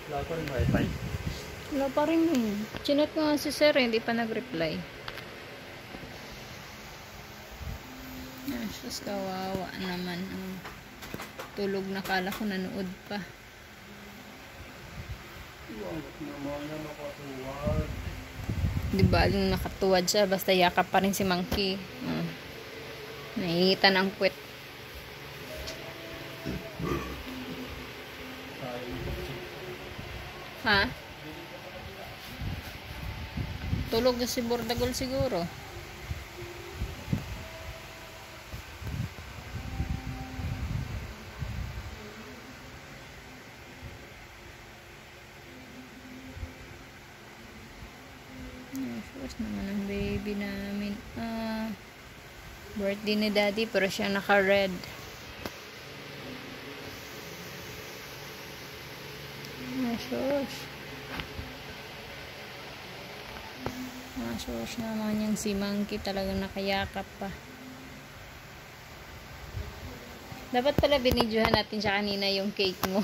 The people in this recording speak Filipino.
Wala pa rin wifi. Wala pa rin eh. Chinat ko nga si sir, hindi pa nag-reply. Sus, kawawa naman. Tulog na, kala ko nanood pa. Bakit naman yan nakatuwad? Di ba, yung nakatuwad siya, basta yakap pa rin si Monkey. Naiinitan ang puwet. Ha? Tulog na si Bordagol siguro. First naman ang baby namin. Birthday ni daddy pero siya naka-red. Sus naman yung si Monkey talagang nakayakap pa. Dapat pala binidyohan natin siya kanina yung cake mo.